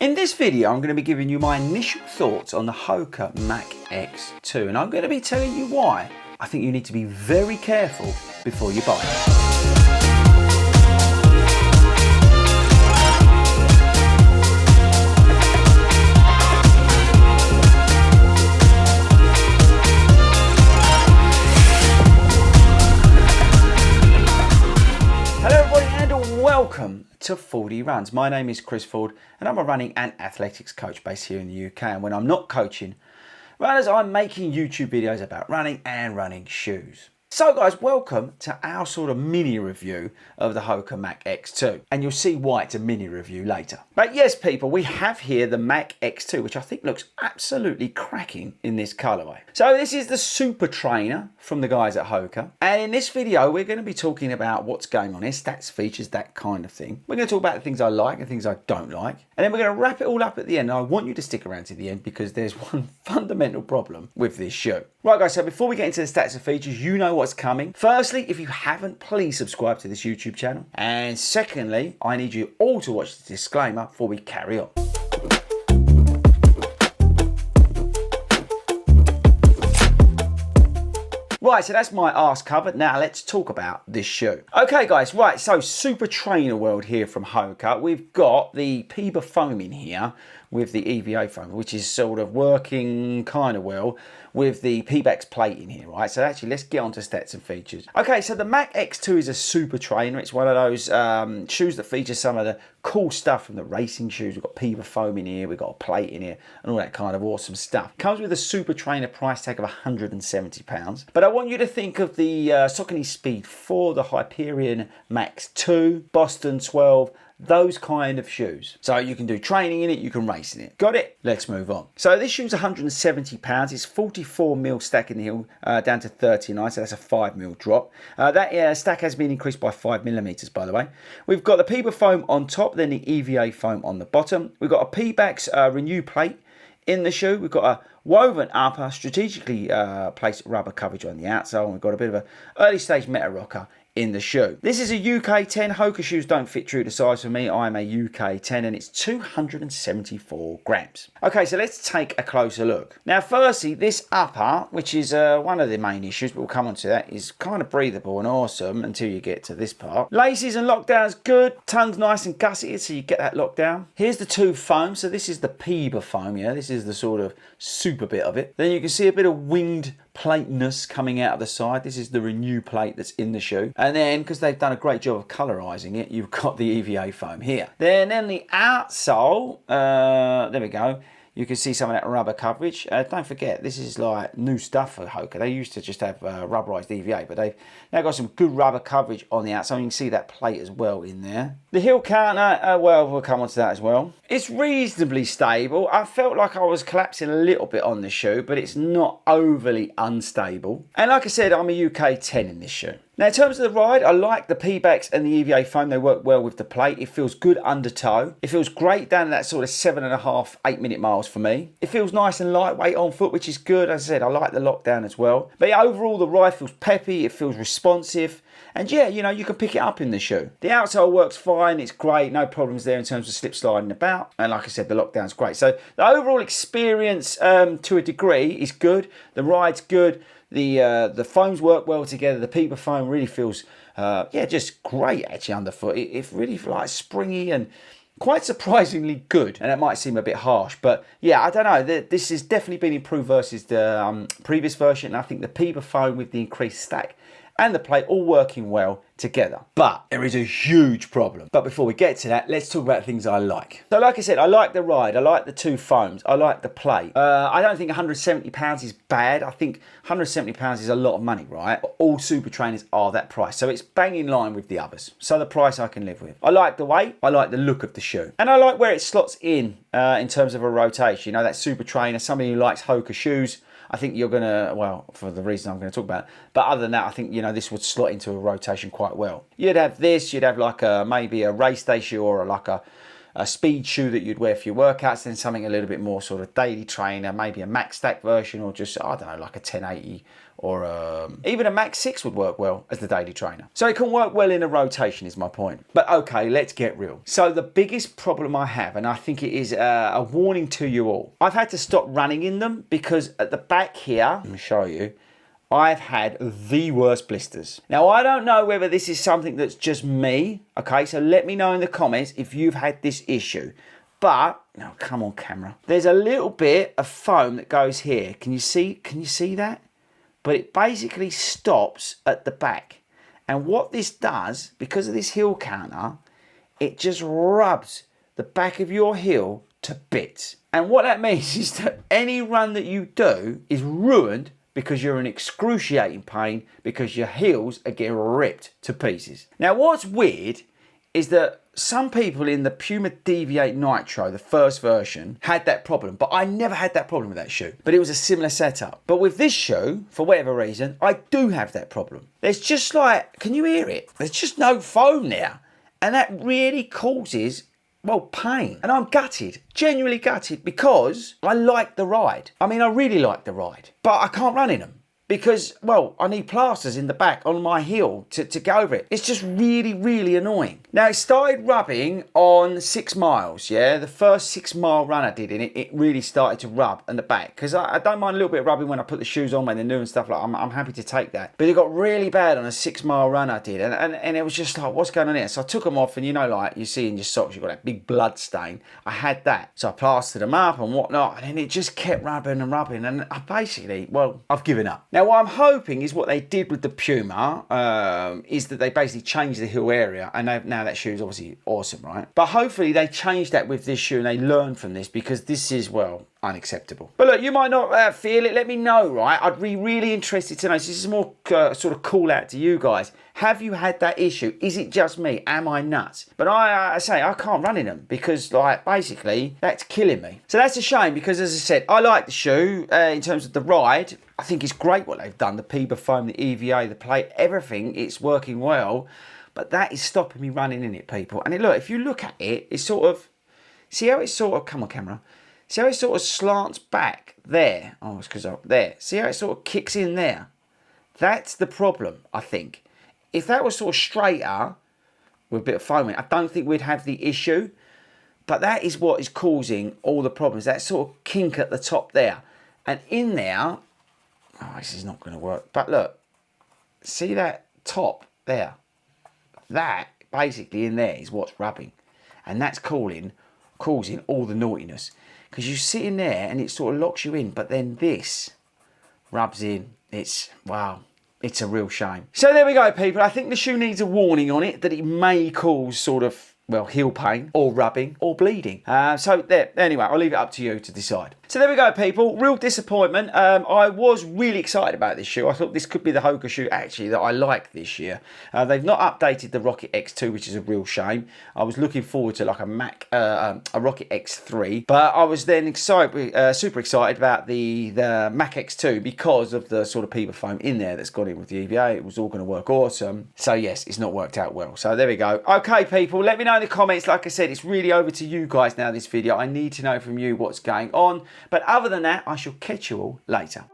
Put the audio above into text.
In this video, I'm going to be giving you my initial thoughts on the Hoka Mach X2, and I'm going to be telling you why I think you need to be very careful before you buy it. Welcome to FORDY Runs. My name is Chris Ford and I'm a running and athletics coach based here in the UK. And when I'm not coaching runners, I'm making YouTube videos about running and running shoes. So guys, welcome to our sort of mini review of the Hoka Mach X2. And you'll see why it's a mini review later. But yes, people, we have here the Mach X2, which I think looks absolutely cracking in this colorway. So this is the Super Trainer from the guys at Hoka. And in this video, we're going to be talking about what's going on here, stats, features, that kind of thing. We're going to talk about the things I like and things I don't like. And then we're going to wrap it all up at the end. And I want you to stick around to the end because there's one fundamental problem with this shoe. Right guys, so before we get into the stats and features, you know what's coming. Firstly, if you haven't, please subscribe to this YouTube channel. And secondly, I need you all to watch the disclaimer before we carry on. Right, so that's my arse covered. Now let's talk about this shoe. Okay guys, right, so Super Trainer World here from Hoka. We've got the PEBA foam in here with the EVA foam, which is sort of working kind of well with the PBAX plate in here, right? So actually, let's get on to stats and features. Okay, so the Mach X2 is a Super Trainer. It's one of those shoes that features some of the cool stuff from the racing shoes. We've got PEBA foam in here, we've got a plate in here, and all that kind of awesome stuff. Comes with a Super Trainer price tag of £170. But I want you to think of the Saucony Speed 4, the Hyperion Max 2, Boston 12, those kind of shoes. So you can do training in it, you can race in it. Got it? Let's move on. So this shoe's £170. It's 44mm stack in the heel down to 39, so that's a 5mm drop. That stack has been increased by 5mm, by the way. We've got the PEBA foam on top, then the EVA foam on the bottom. We've got a PBAX Renew plate in the shoe. We've got a woven upper, strategically placed rubber coverage on the outsole, and we've got a bit of an early stage meta rocker in the shoe. This is a UK 10. Hoka shoes don't fit true to size for me. I'm a UK 10 and it's 274 grams. Okay, so let's take a closer look. Now, firstly, this upper, which is one of the main issues, but we'll come on to that, is kind of breathable and awesome until you get to this part. Laces and lockdowns, good. Tongue's nice and gusseted, so you get that lockdown. Here's the two foams. So this is the PEBA foam, yeah? This is the sort of super bit of it. Then you can see a bit of winged plateness coming out of the side. This is the Renew plate that's in the shoe. And then, because they've done a great job of colorizing it, you've got the EVA foam here. Then the outsole, there we go. You can see some of that rubber coverage. Don't forget, this is like new stuff for Hoka. They used to just have rubberized EVA, but they've now got some good rubber coverage on the outside. You can see that plate as well in there. The heel counter, well, we'll come on to that as well. It's reasonably stable. I felt like I was collapsing a little bit on the shoe, but it's not overly unstable. And like I said, I'm a UK 10 in this shoe. Now, in terms of the ride, I like the PBAX and the EVA foam. They work well with the plate. It feels good under toe. It feels great down that sort of 7.5, 8 minute miles for me. It feels nice and lightweight on foot, which is good. As I said, I like the lockdown as well. But yeah, overall, the ride feels peppy. It feels responsive. And yeah, you know, you can pick it up in the shoe. The outsole works fine. It's great. No problems there in terms of slip sliding about. And like I said, the lockdown's great. So the overall experience to a degree is good. The ride's good. The foams work well together. The PEBA foam really feels, yeah, just great actually underfoot. It really feels like springy and quite surprisingly good. And it might seem a bit harsh, but yeah, I don't know. This has definitely been improved versus the previous version. And I think the PEBA foam with the increased stack and the plate all working well together. But there is a huge problem. But before we get to that, let's talk about things I like. So like I said, I like the ride. I like the two foams. I like the plate. I don't think £170 is bad. I think £170 is a lot of money, right? All Super Trainers are that price. So it's bang in line with the others. So the price I can live with. I like the weight. I like the look of the shoe. And I like where it slots in terms of a rotation. You know, that Super Trainer, somebody who likes Hoka shoes, I think you're going to, well, for the reason I'm going to talk about. But other than that, I think, you know, this would slot into a rotation quite well. You'd have this, you'd have like maybe a race day shoe or like a a speed shoe that you'd wear for your workouts, then something a little bit more sort of daily trainer, maybe a Max Stack version, or just, I don't know, like a 1080, or even a Mach 6 would work well as the daily trainer. So it can work well in a rotation is my point. But okay, let's get real. So the biggest problem I have, and I think it is a warning to you all, I've had to stop running in them because at the back here, let me show you, I've had the worst blisters. Now, I don't know whether this is something that's just me, okay? So let me know in the comments if you've had this issue. But, now come on camera. There's a little bit of foam that goes here. Can you see that? But it basically stops at the back. And what this does, because of this heel counter, it just rubs the back of your heel to bits. And what that means is that any run that you do is ruined because you're in excruciating pain because your heels are getting ripped to pieces. Now, what's weird is that some people in the Puma Deviate Nitro, the first version, had that problem, but I never had that problem with that shoe. But it was a similar setup. But with this shoe, for whatever reason, I do have that problem. There's just like, can you hear it? There's just no foam there. And that really causes, well, pain. And I'm gutted, genuinely gutted, because I like the ride. I mean, I really like the ride, but I can't run in them. Because, well, I need plasters in the back on my heel to go over it. It's just really, really annoying. Now, it started rubbing on 6 miles, yeah? The first 6 mile run I did in it, it really started to rub in the back. Because I don't mind a little bit of rubbing when I put the shoes on when they're new and stuff like that. I'm happy to take that. But it got really bad on a 6 mile run I did. And it was just like, what's going on here? So I took them off and, you know, like you see in your socks, you've got that big blood stain. I had that. So I plastered them up and whatnot. And then it just kept rubbing and rubbing. And I basically, well, I've given up. Now, what I'm hoping is what they did with the Puma is that they basically changed the heel area, and now that shoe is obviously awesome, right? But hopefully they changed that with this shoe and they learned from this, because this is, well, unacceptable. But look, you might not feel it. Let me know, right? I'd be really interested to know. So this is more sort of call out to you guys. Have you had that issue? Is it just me? Am I nuts? But I say I can't run in them because, like, basically that's killing me. So that's a shame because, as I said, I like the shoe in terms of the ride. I think it's great what they've done. The Peba foam, the EVA, the plate, everything. It's working well. But that is stopping me running in it, people. And look, if you look at it, it's sort of, see how it's sort of, come on camera. See how it sort of slants back there? Oh, it's because there. See how it sort of kicks in there? That's the problem, I think. If that was sort of straighter with a bit of foaming, I don't think we'd have the issue. But that is what is causing all the problems. That sort of kink at the top there. And in there, oh, this is not going to work. But look, see that top there? That basically in there is what's rubbing. And that's causing all the naughtiness. Because you sit in there and it sort of locks you in. But then this rubs in. It's, wow. It's a real shame. So there we go, people. I think the shoe needs a warning on it that it may cause sort of, well, heel pain or rubbing or bleeding. So there, anyway, I'll leave it up to you to decide. So there we go, people. Real disappointment. I was really excited about this shoe. I thought this could be the Hoka shoe, actually, that I like this year. They've not updated the Rocket X2, which is a real shame. I was looking forward to like a Rocket X3, but I was then super excited about the Mach X2 because of the sort of Peba foam in there that's got in with the EVA. It was all going to work awesome. So yes, it's not worked out well. So there we go. Okay, people, let me know in the comments. Like I said, it's really over to you guys now, this video. I need to know from you what's going on. But other than that, I shall catch you all later.